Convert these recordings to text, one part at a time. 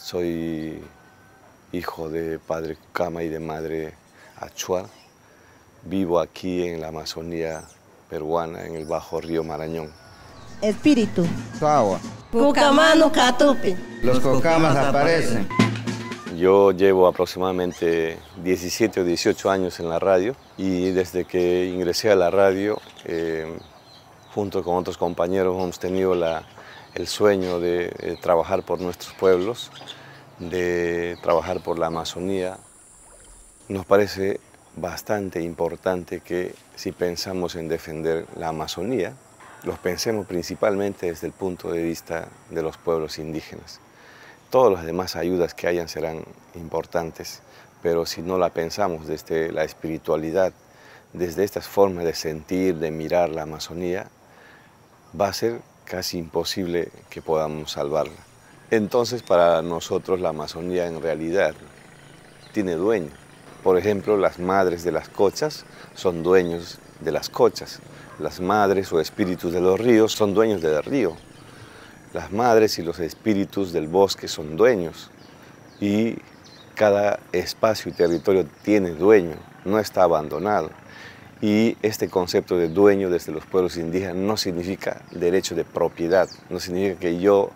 Soy hijo de padre Cama y de madre Achuar. Vivo aquí en la Amazonía peruana, en el bajo río Marañón. Espíritu. Agua. Cucamano Catupi. Los cocamas aparecen. Yo llevo aproximadamente 17 o 18 años en la radio y desde que ingresé a la radio, junto con otros compañeros, hemos tenido el sueño de trabajar por nuestros pueblos, de trabajar por la Amazonía. Nos parece bastante importante que si pensamos en defender la Amazonía, los pensemos principalmente desde el punto de vista de los pueblos indígenas. Todas las demás ayudas que hayan serán importantes, pero si no la pensamos desde la espiritualidad, desde estas formas de sentir, de mirar la Amazonía, va a ser casi imposible que podamos salvarla. Entonces, para nosotros la Amazonía en realidad tiene dueño. Por ejemplo, las madres de las cochas son dueños de las cochas. Las madres o espíritus de los ríos son dueños del río. Las madres y los espíritus del bosque son dueños. Y cada espacio y territorio tiene dueño, no está abandonado. Y este concepto de dueño desde los pueblos indígenas no significa derecho de propiedad, no significa que yo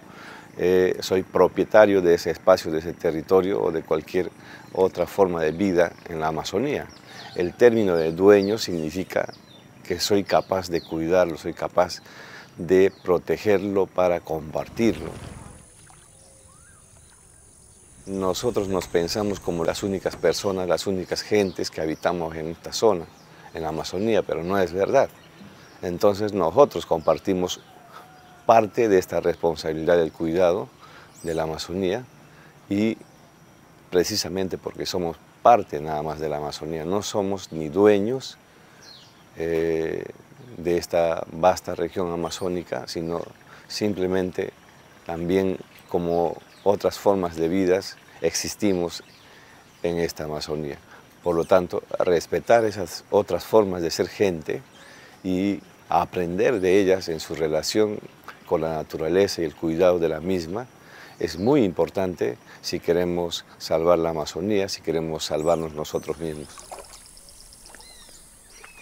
soy propietario de ese espacio, de ese territorio o de cualquier otra forma de vida en la Amazonía. El término de dueño significa que soy capaz de cuidarlo, soy capaz de protegerlo para compartirlo. Nosotros nos pensamos como las únicas personas, las únicas gentes que habitamos en esta zona, en la Amazonía, pero no es verdad. Entonces nosotros compartimos parte de esta responsabilidad del cuidado de la Amazonía y precisamente porque somos parte nada más de la Amazonía, no somos ni dueños de esta vasta región amazónica, sino simplemente también como otras formas de vidas existimos en esta Amazonía. Por lo tanto, respetar esas otras formas de ser gente y aprender de ellas en su relación con la naturaleza y el cuidado de la misma es muy importante si queremos salvar la Amazonía, si queremos salvarnos nosotros mismos.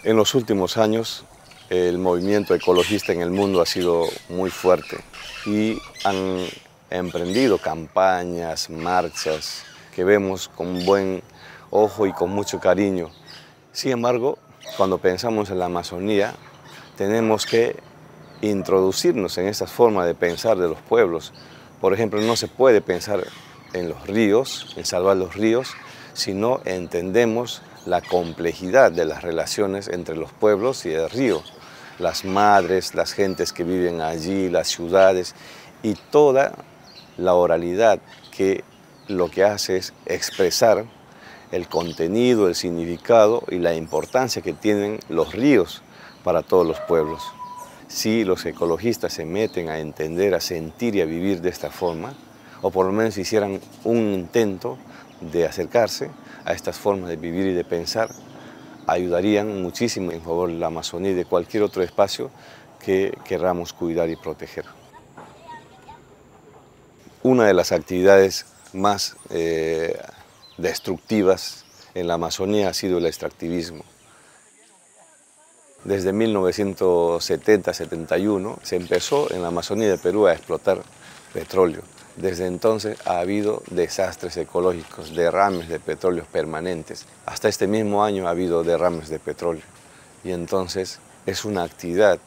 En los últimos años, el movimiento ecologista en el mundo ha sido muy fuerte y han emprendido campañas, marchas que vemos con buen ojo y con mucho cariño. Sin embargo, cuando pensamos en la Amazonía, tenemos que introducirnos en esta forma de pensar de los pueblos. Por ejemplo, no se puede pensar en los ríos, en salvar los ríos, si no entendemos la complejidad de las relaciones entre los pueblos y el río. Las madres, las gentes que viven allí, las ciudades y toda la oralidad que lo que hace es expresar el contenido, el significado y la importancia que tienen los ríos para todos los pueblos. Si los ecologistas se meten a entender, a sentir y a vivir de esta forma, o por lo menos hicieran un intento de acercarse a estas formas de vivir y de pensar, ayudarían muchísimo en favor de la Amazonía y de cualquier otro espacio que queramos cuidar y proteger. Una de las actividades más destructivas en la Amazonía ha sido el extractivismo. Desde 1970-71 se empezó en la Amazonía de Perú a explotar petróleo. Desde entonces ha habido desastres ecológicos, derrames de petróleo permanentes. Hasta este mismo año ha habido derrames de petróleo. Y entonces es una actividad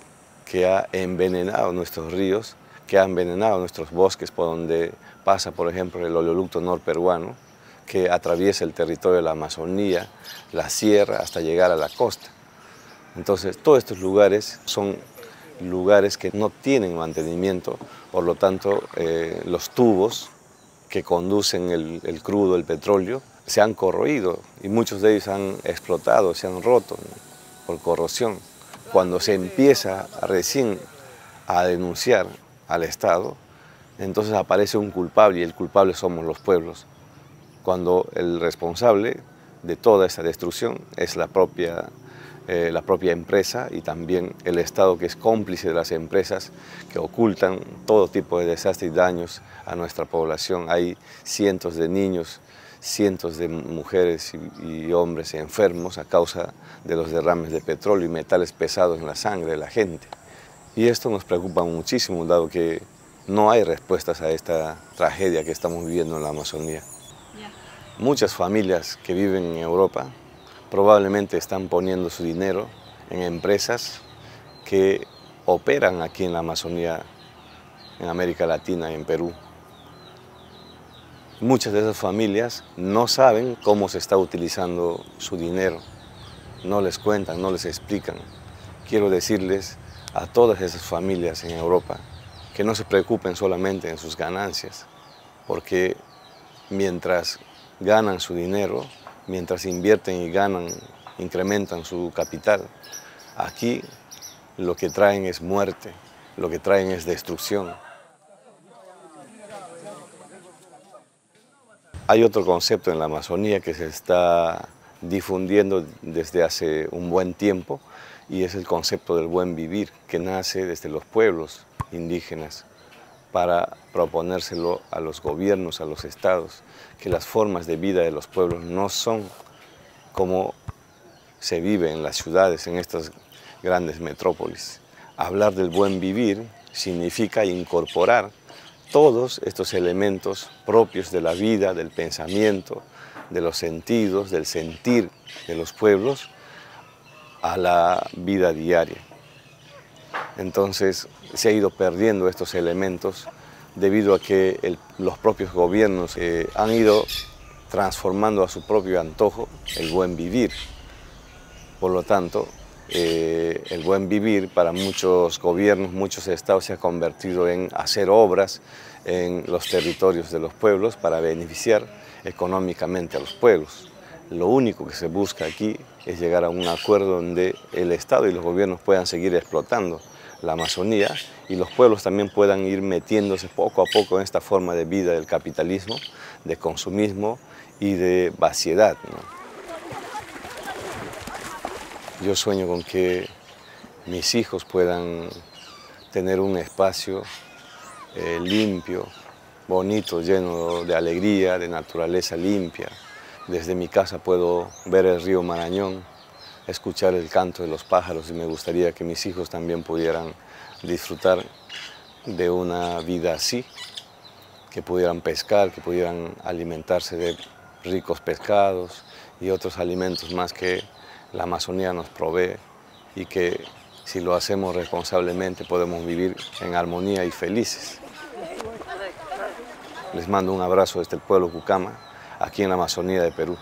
que ha envenenado nuestros ríos, que ha envenenado nuestros bosques por donde pasa, por ejemplo, el oleoducto norperuano, que atraviesa el territorio de la Amazonía, la sierra, hasta llegar a la costa. Entonces, todos estos lugares son lugares que no tienen mantenimiento, por lo tanto, los tubos que conducen el crudo, el petróleo, se han corroído y muchos de ellos han explotado, se han roto por corrosión. Cuando se empieza recién a denunciar al Estado, entonces aparece un culpable y el culpable somos los pueblos, cuando el responsable de toda esta destrucción es la propia la propia empresa y también el Estado, que es cómplice de las empresas que ocultan todo tipo de desastres y daños a nuestra población. Hay cientos de niños, cientos de mujeres y hombres enfermos a causa de los derrames de petróleo y metales pesados en la sangre de la gente. Y esto nos preocupa muchísimo, dado que no hay respuestas a esta tragedia que estamos viviendo en la Amazonía. Muchas familias que viven en Europa probablemente están poniendo su dinero en empresas que operan aquí en la Amazonía, en América Latina y en Perú. Muchas de esas familias no saben cómo se está utilizando su dinero, no les cuentan, no les explican. Quiero decirles a todas esas familias en Europa que no se preocupen solamente en sus ganancias, porque mientras ganan su dinero, mientras invierten y ganan, incrementan su capital, aquí lo que traen es muerte, lo que traen es destrucción. Hay otro concepto en la Amazonía que se está difundiendo desde hace un buen tiempo y es el concepto del buen vivir, que nace desde los pueblos indígenas para proponérselo a los gobiernos, a los estados, que las formas de vida de los pueblos no son como se vive en las ciudades, en estas grandes metrópolis. Hablar del buen vivir significa incorporar todos estos elementos propios de la vida, del pensamiento, de los sentidos, del sentir de los pueblos a la vida diaria. Entonces se ha ido perdiendo estos elementos debido a que los propios gobiernos han ido transformando a su propio antojo el buen vivir. Por lo tanto, el buen vivir para muchos gobiernos, muchos estados se ha convertido en hacer obras en los territorios de los pueblos para beneficiar económicamente a los pueblos. Lo único que se busca aquí es llegar a un acuerdo donde el Estado y los gobiernos puedan seguir explotando la Amazonía y los pueblos también puedan ir metiéndose poco a poco en esta forma de vida del capitalismo, de consumismo y de vaciedad, ¿no? Yo sueño con que mis hijos puedan tener un espacio limpio, bonito, lleno de alegría, de naturaleza limpia. Desde mi casa puedo ver el río Marañón, escuchar el canto de los pájaros y me gustaría que mis hijos también pudieran disfrutar de una vida así, que pudieran pescar, que pudieran alimentarse de ricos pescados y otros alimentos más que la Amazonía nos provee y que si lo hacemos responsablemente podemos vivir en armonía y felices. Les mando un abrazo desde el pueblo Cucama, aquí en la Amazonía de Perú.